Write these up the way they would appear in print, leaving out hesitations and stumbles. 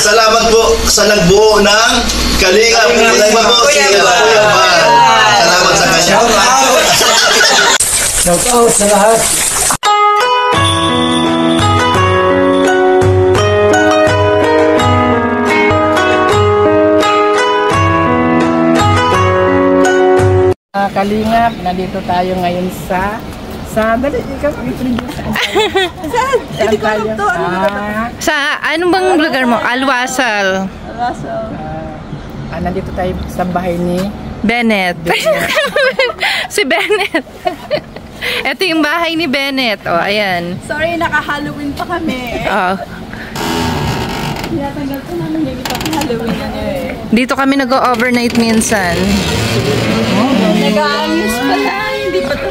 salamat po sa nagbuo ng Kalingap. Salamat po si Kuya Bal. Salamat sa kanya. Shout out sa lahat. Kalingap, nandito tayo ngayon sa dali, ikaw i-produce. Saan tayo? Sa ano bang lugar mo? Alwasal. Nandito tayo sa bahay ni Bennett. Si Bennett. Ito yung bahay ni Bennett. Oh, ayan. Sorry, naka-Halloween pa kami. Oh. Tinatanggal ko namin yung ipang-Halloween na niya eh. Dito kami nag-overnight minsan. Nag-aamis pala, hindi pa ito.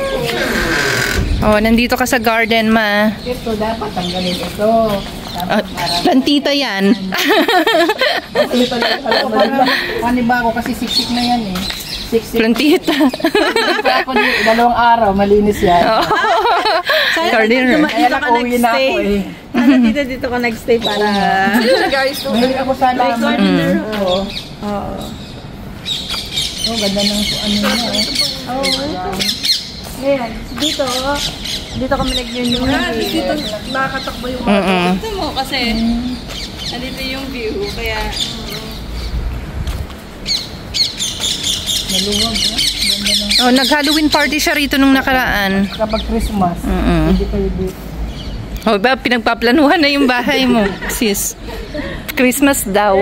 Oh, nandito ka sa garden, ma. ito, dapat tanggalin ito. Plantita yan. Ito lang ano ba ako kasi siksik na yan eh. Siksik. Plantita. Ako dalawang araw, malinis yan. Gardener. Kaya nakauwi na ako eh. Dito ka nag-stay para... Mahilig ako sa laman. Oo. Oh, ganda ng ano na eh. Ayan, dito kami nag-yun. Dito nakakatakbo yung mga. Dito mo kasi, nandito yung view, kaya... Maluwag eh. Oh, nag-Halloween party siya rito nung nakaraan. Kapag Christmas, hindi kayo dito. Oh, ba, pinagpaplanuhan na yung bahay mo, sis. Christmas daw.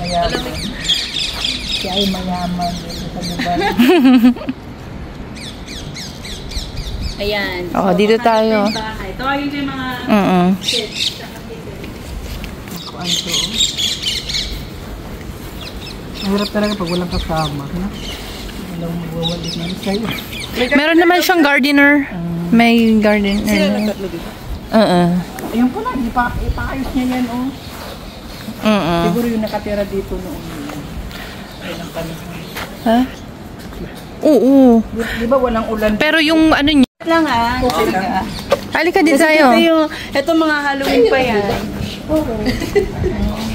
Kaya, siya ay mayaman dito sa Dubai. Ayan. Oh, dito tayo. Tawagin ko yung mga... Kuan to. Mahirap talaga pag walang kasama. Walang magwawalik na sa'yo. Meron naman siyang gardener. May gardener. Sila nagtatlo dito? Ayun po na, ipaayos niya yan oh. Siguro yung nakatira dito noon. Ayun ang panahon. Ha? Oo. Di ba walang ulan? Pero yung ano niya. Lang ah. Halika din tayo. Ito mga Halloween pa yan.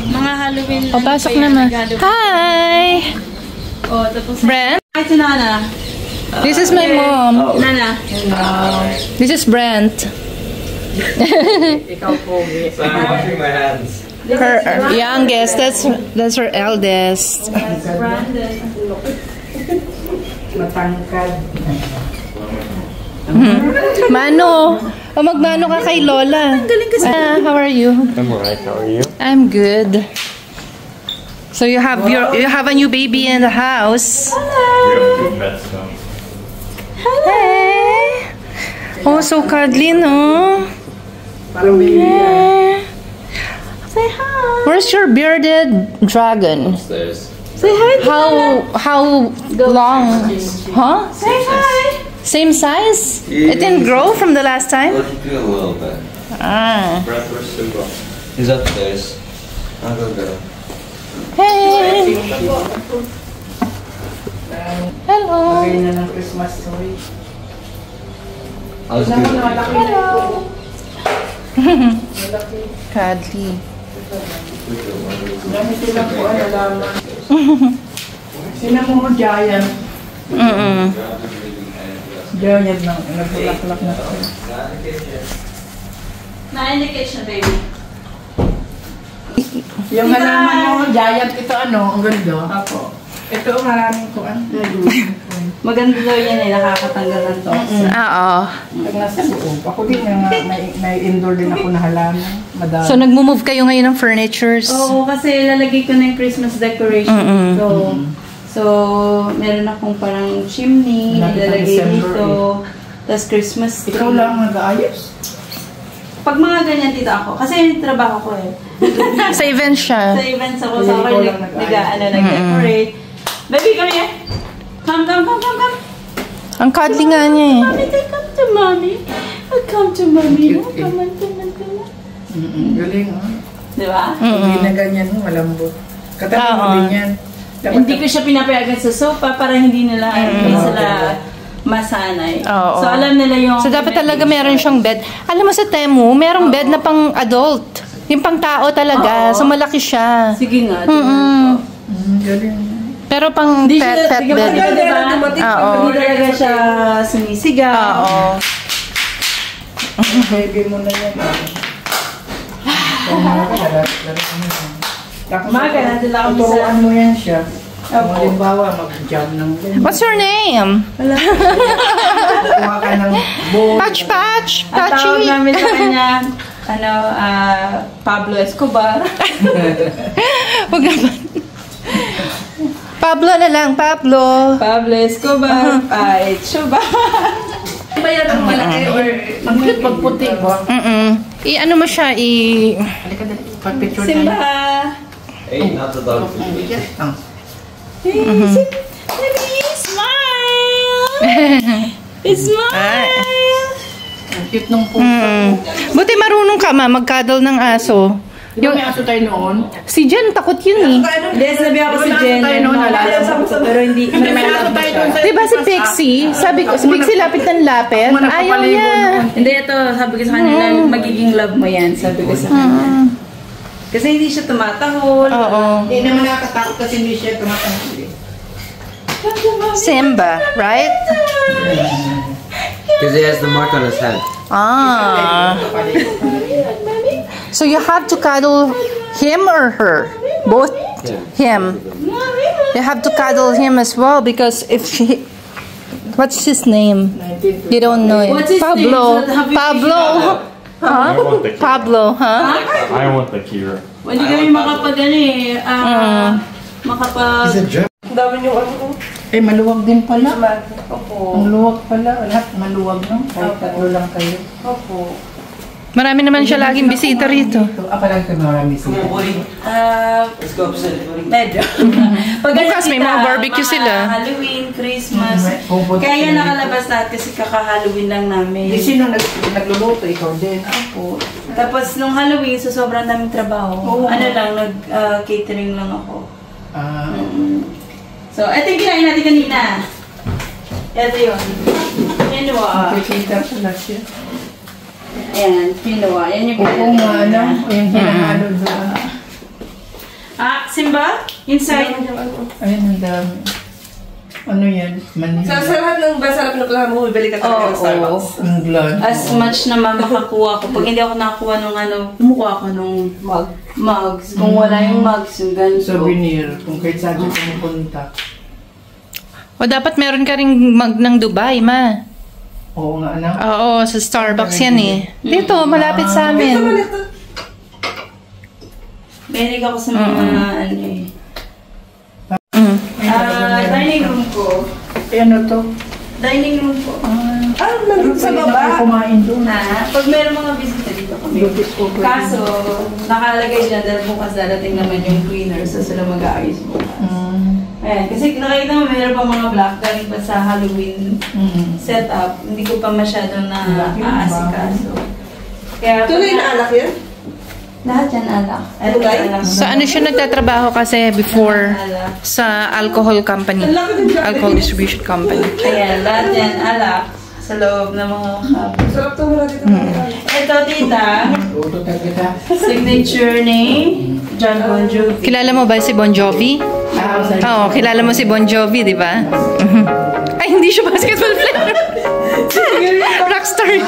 Mga Halloween O, pasok naman. Hi! Oh, tapos... Brent? Hi, si Nana. This is my mom. Nana. This is Brent. Ikaw po. So I'm washing my hands. Her youngest. That's her eldest. Brandon. Matangkad. Mano. O magmano ka kay Lola. How are you? I'm alright, how are you? I'm good. So you have a new baby in the house. We have 2 pets now. Hey. Oh, so cuddly, no? Parang baby yan. Say hi. Where's your bearded dragon? Upstairs. Say hi. How long? Huh? Say hi. Same size? It didn't grow from the last time? Well, do a little bit. Ah. Brett, where's Simba? He's upstairs. I'll go get him. Hey. Hello. Lagay na ng Christmas story. I'll just do it. Hello. Cuddly. Dami silang po ano lamang. Sina mo giant. Giant na. Nagbulaklak na. Na in the kitchen, baby. Yung halaman mo, giant ito ano, ang ganda. Ako. Ito ang maraming kuan. Maganda daw yan eh, nakakatanggal ng tox. Oo. Pag nasa loob. Ako din, may indoor din ako na halaman. Madami. So nagmo-move kayo ngayon ng furnitures? Oo, kasi lalagay ko na yung Christmas decoration. So, meron akong parang chimney, nilalagay dito. Tapos Christmas tree. Ikaw lang nag-aayos? Pag mga ganyan dito ako, kasi trabaho ko eh. Sa event siya. Sa events ako, so ako nag-decorate. Baby, come here. Come. Ang cuddly nga niya eh. Mommy, come to mommy. Come to mommy. Come on. Galing oh. Diba? Hindi na ganyan, malambot. Katabi mo din yan. Hindi ko siya pinapayagan sa sofa para hindi nila masanay. So, alam nila yung... So, dapat talaga meron siyang bed. Alam mo sa Temu, merong bed na pang adult. Yung pang tao talaga. So, malaki siya. Sige nga. Pero pang Hindi pet siya, sige, bed. Oo. Hindi talaga siya sumisigaw. Oo. Baby mo na yan. Umaga, nandun lang kami sa... Tuturuan mo yan siya. Opo. Halimbawa, mag-jump ng ganyan. What's your name? Kuha ka ng ball. Patch, Patch. Ang tawag Patchy. namin sa kanya, Pablo Escobar. Huwag naman. Pablo na lang, Pablo. Pablo Escobar, Chuba. Ba yan ang malaki or... Pagputi ba? I-ano mo siya, Halika dali. Pag-picture Simba! Hey, not the dog. Hey, smile! Smile! Ang cute nung puso. Buti marunong ka, ma, mag-cuddle ng aso. Di ba may aso tayo noon? Si Jen, takot yun eh. Hindi, sabi ako si Jen. Tayo noon, nalala mo. Pero hindi. Hindi, may aso tayo doon sa... Diba si Pixie? Sabi ko, si Pixie lapit ng lapit. Ayaw niya. Hindi, ito, sabi ko sa kanila, magiging love mo yan, sabi ko sa kanila. Kasi hindi siya tumatahol. Oo. Hindi naman nakakatakot kasi hindi siya tumatangkili. Simba, right? Because he has the mark on his head. Ah. So you have to cuddle him or her? Both him. You have to cuddle him as well because if she... What's his name? You don't know it. What's his Pablo. name? Have you- Pablo. Huh? I want the Kira. Pablo, huh? I want the Kira. Hindi kami makapag makapag... Eh, maluwag din pala. Opo. Ang luwag pala. Lahat maluwag, no? Kahit tatlo lang kayo. Opo. Marami naman siya laging bisita rito. Parang ito marami sila. Medyo. Bukas may mga barbecue sila. Halloween, Christmas. Pupunta Kaya sila nakalabas lahat kasi kaka-Halloween lang namin. Di sino nagluluto? Ikaw din. Opo. Tapos nung Halloween, so sobrang daming trabaho. Ano lang, nag-catering lang ako. So, ito yung kinain natin kanina. Ito yun. Quinoa. Nakikita pala siya. Ayan, quinoa. Yan yung Oo kinain nga, natin ano? kanina. Yung hinahalo doon. Simba? Inside? Ayun, ang dami. Ano yan? Manila. Sa lahat ng sarap na pala mo, bibili ka talaga ng Starbucks. Ang glad. As much na makakuha ko. Pag hindi ako nakakuha nung kumukuha ako nung mugs. Kung wala yung mugs, yung ganito. Souvenir. Kung kahit saan siya pumupunta. O dapat meron ka ring mag ng Dubai, ma. Oo nga, anak. Oo, sa Starbucks yan eh. Dito, malapit sa amin. Benig ako sa mga ano eh. Dining room ko. Eh, ano to? Dining room ko. Nandun sa baba. Kumain doon. Pag meron mga bisita dito kami. Kaso, nakalagay dyan dahil bukas darating naman yung cleaner so sila mag-aayos bukas. Ayan, kasi nakita mo meron pa mga black galing pa sa Halloween setup. Hindi ko pa masyado na aasikaso. Kaya Tuloy na alak yan? lahat yan alak. Tulay? Sa ano siya nagtatrabaho kasi before sa alcohol company. Alcohol distribution company. Ayan, lahat yan alak sa loob ng mga cup. Sarap to wala dito. Ito, tita. Luto tayo kita. Signature ni John Bon Jovi. Kilala mo ba si Bon Jovi? Oo, kilala mo si Bon Jovi, di ba? Ay, hindi siya basketball player. Rockstar.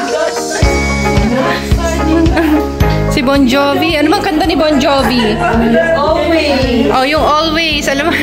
Si Bon Jovi. Ano bang kanta ni Bon Jovi? Always. Oh, yung Always. Alam mo?